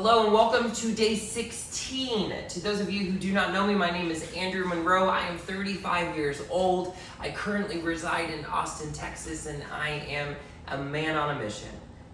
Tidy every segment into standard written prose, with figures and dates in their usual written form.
Hello and welcome to day 16. To those of you who do not know me, my name is Andrew Monroe. I am 35 years old. I currently reside in Austin, Texas, and I am a man on a mission.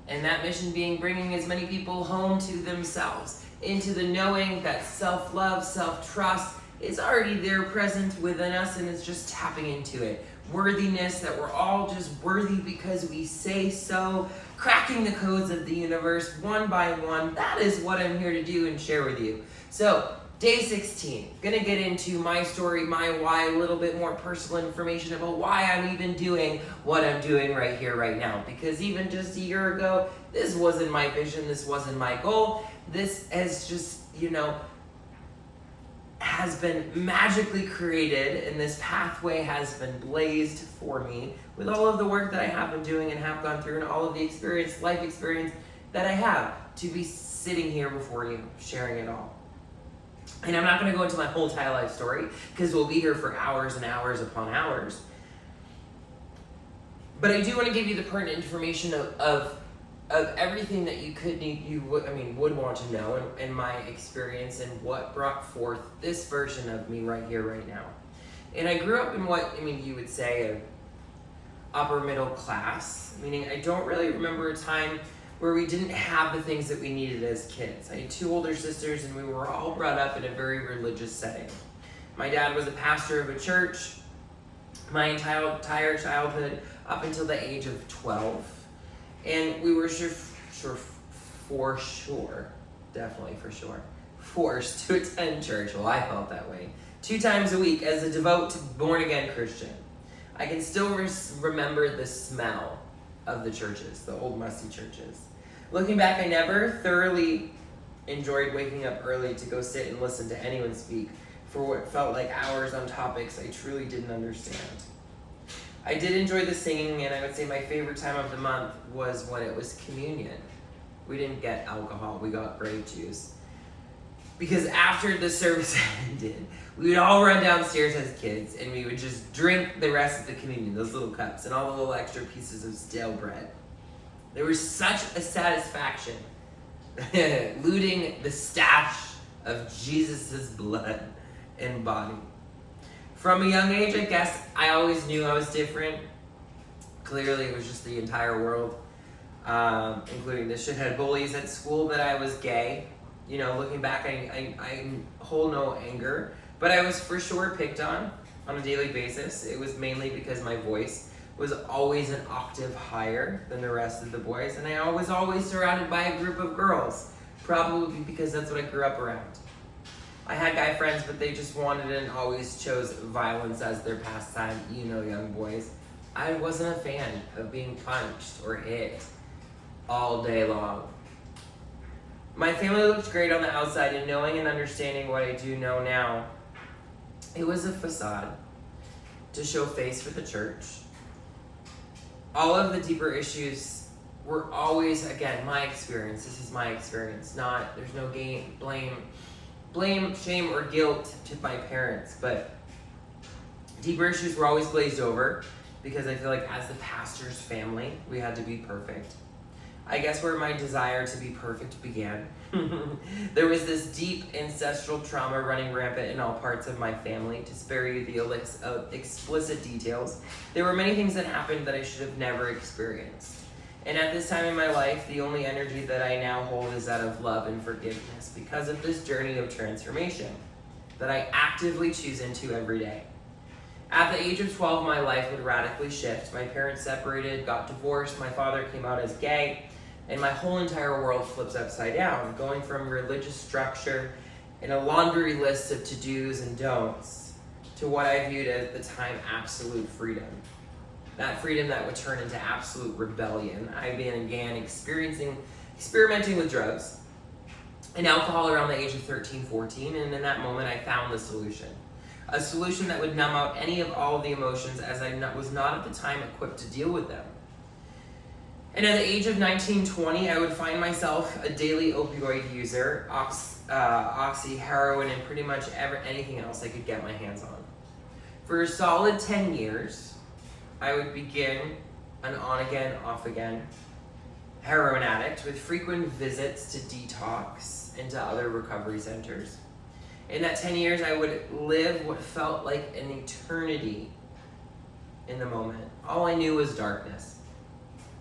And that mission being bringing as many people home to themselves, into the knowing that self-love, self-trust is already there present within us and it's just tapping into it. Worthiness, that we're all just worthy because we say so. Cracking the codes of the universe one by one. That is what I'm here to do and share with you. So, day 16. Gonna get into my story, my why, a little bit more personal information about why I'm even doing what I'm doing right here, right now. Because even just a year ago, this wasn't my vision, this wasn't my goal. This has just, has been magically created, and this pathway has been blazed for me with all of the work that I have been doing and have gone through and all of the life experience that I have to be sitting here before you, sharing it all. And I'm not going to go into my whole entire life story because we'll be here for hours and hours upon hours. But I do want to give you the pertinent information of everything that you could need, would want to know, and my experience and what brought forth this version of me right here, right now. And I grew up in what, you would say a upper middle class, meaning I don't really remember a time where we didn't have the things that we needed as kids. I had two older sisters and we were all brought up in a very religious setting. My dad was a pastor of a church my entire childhood up until the age of 12. And we were definitely for sure, forced to attend church. Well, I felt that way. 2 times a week as a devout, born-again Christian. I can still remember the smell of the churches, the old musty churches. Looking back, I never thoroughly enjoyed waking up early to go sit and listen to anyone speak for what felt like hours on topics I truly didn't understand. I did enjoy the singing, and I would say my favorite time of the month was when it was communion. We didn't get alcohol, we got grape juice. Because after the service ended, we would all run downstairs as kids, and we would just drink the rest of the communion, those little cups, and all the little extra pieces of stale bread. There was such a satisfaction looting the stash of Jesus' blood and body. From a young age, I guess, I always knew I was different. Clearly, it was just the entire world, including the shithead bullies at school, that I was gay. Looking back, I hold no anger, but I was for sure picked on a daily basis. It was mainly because my voice was always an octave higher than the rest of the boys, and I was always surrounded by a group of girls, probably because that's what I grew up around. I had guy friends, but they just wanted and always chose violence as their pastime, young boys. I wasn't a fan of being punched or hit all day long. My family looked great on the outside, and knowing and understanding what I do know now, it was a facade to show face for the church. All of the deeper issues were always, again, my experience. This is my experience. There's no blame, shame, or guilt to my parents, but deeper issues were always glazed over because I feel like as the pastor's family, we had to be perfect. I guess where my desire to be perfect began. There was this deep ancestral trauma running rampant in all parts of my family. To spare you the explicit details, there were many things that happened that I should have never experienced. And at this time in my life, the only energy that I now hold is that of love and forgiveness because of this journey of transformation that I actively choose into every day. At the age of 12, my life would radically shift. My parents separated, got divorced, my father came out as gay, and my whole entire world flips upside down, going from religious structure and a laundry list of to-dos and don'ts to what I viewed at the time absolute freedom. That freedom that would turn into absolute rebellion. I began experimenting with drugs and alcohol around the age of 13, 14, and in that moment I found the solution. A solution that would numb out any of all of the emotions as I was not at the time equipped to deal with them. And at the age of 19, 20, I would find myself a daily opioid user, oxy, heroin, and pretty much anything else I could get my hands on. For a solid 10 years, I would begin an on-again, off-again heroin addict with frequent visits to detox into other recovery centers. In that 10 years, I would live what felt like an eternity in the moment. All I knew was darkness.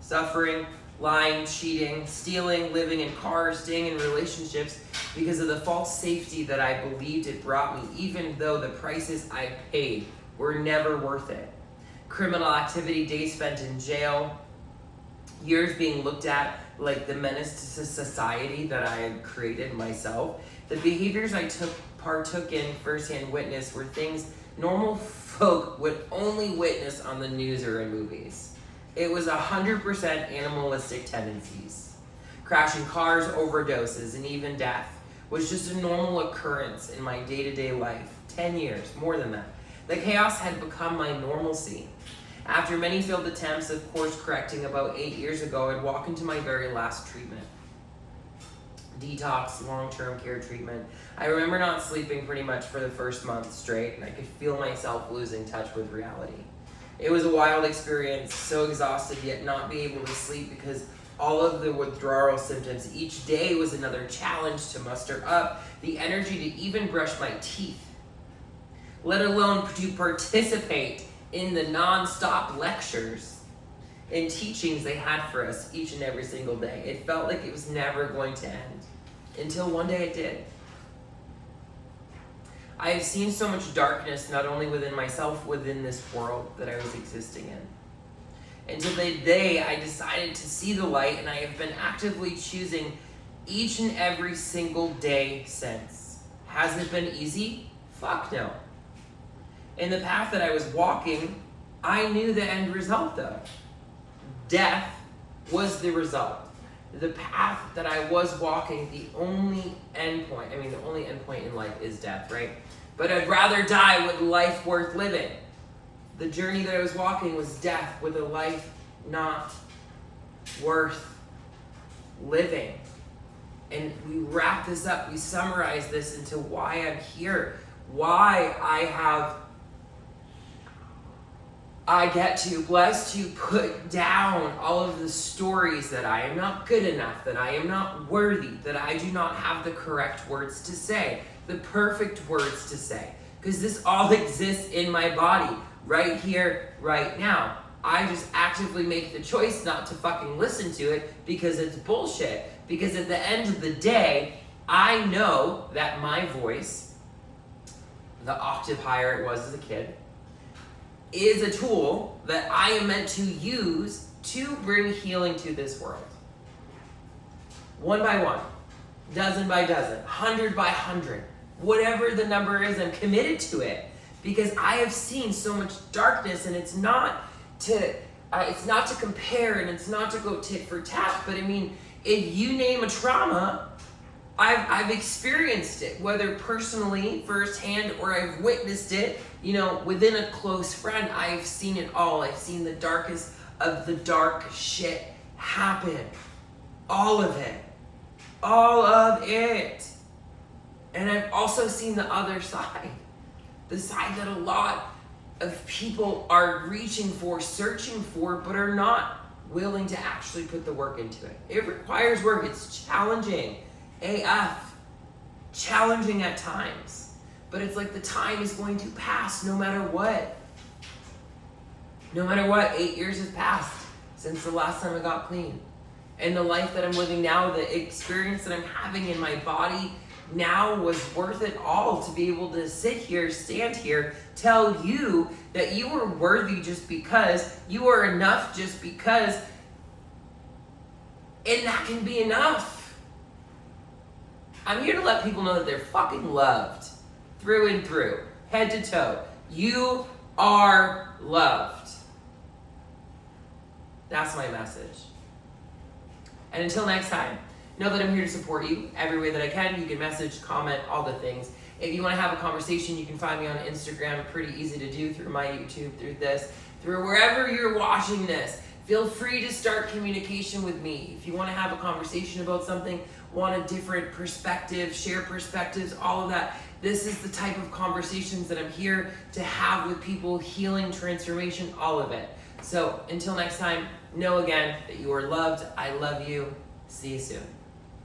Suffering, lying, cheating, stealing, living in cars, staying in relationships because of the false safety that I believed it brought me, even though the prices I paid were never worth it. Criminal activity, days spent in jail, years being looked at like the menace to society that I had created myself. The behaviors I partook in firsthand witness were things normal folk would only witness on the news or in movies. It was 100% animalistic tendencies. Crashing cars, overdoses, and even death was just a normal occurrence in my day-to-day life. 10 years, more than that. The chaos had become my normalcy. After many failed attempts of course correcting about 8 years ago, I'd walk into my very last treatment. Detox, long-term care treatment. I remember not sleeping pretty much for the first month straight, and I could feel myself losing touch with reality. It was a wild experience, so exhausted yet not be able to sleep because all of the withdrawal symptoms. Each day was another challenge to muster up the energy to even brush my teeth, let alone to participate in the non-stop lectures and teachings they had for us each and every single day. It felt like it was never going to end, until one day it did. I have seen so much darkness, not only within myself, within this world that I was existing in. Until the day I decided to see the light, and I have been actively choosing each and every single day since. Has it been easy? Fuck no. In the path that I was walking, I knew the end result though. Death was the result. The path that I was walking, the only endpoint, the only endpoint in life is death, right? But I'd rather die with life worth living. The journey that I was walking was death with a life not worth living. And we wrap this up, we summarize this into why I'm here, why I get to, blessed to put down all of the stories that I am not good enough, that I am not worthy, that I do not have the correct words to say, the perfect words to say. Because this all exists in my body, right here, right now. I just actively make the choice not to fucking listen to it because it's bullshit. Because at the end of the day, I know that my voice, the octave higher it was as a kid, is a tool that I am meant to use to bring healing to this world. One by one, dozen by dozen, 100 by 100, whatever the number is, I'm committed to it because I have seen so much darkness, and it's not to compare, and it's not to go tit for tat. But if you name a trauma, I've experienced it, whether personally, firsthand, or I've witnessed it, within a close friend. I've seen it all. I've seen the darkest of the dark shit happen. All of it. All of it. And I've also seen the other side. The side that a lot of people are reaching for, searching for, but are not willing to actually put the work into it. It requires work. It's challenging. AF. Challenging at times. But it's like the time is going to pass no matter what. No matter what, 8 years has passed since the last time I got clean. And the life that I'm living now, the experience that I'm having in my body now was worth it all to be able to sit here, stand here, tell you that you are worthy just because, you are enough just because, and that can be enough. I'm here to let people know that they're fucking loved. Through and through, head to toe. You are loved. That's my message. And until next time, know that I'm here to support you every way that I can. You can message, comment, all the things. If you want to have a conversation, you can find me on Instagram. Pretty easy to do, through my YouTube, through this, through wherever you're watching this. Feel free to start communication with me. If you want to have a conversation about something, want a different perspective, share perspectives, all of that. This is the type of conversations that I'm here to have with people, healing, transformation, all of it. So until next time, know again that you are loved. I love you. See you soon.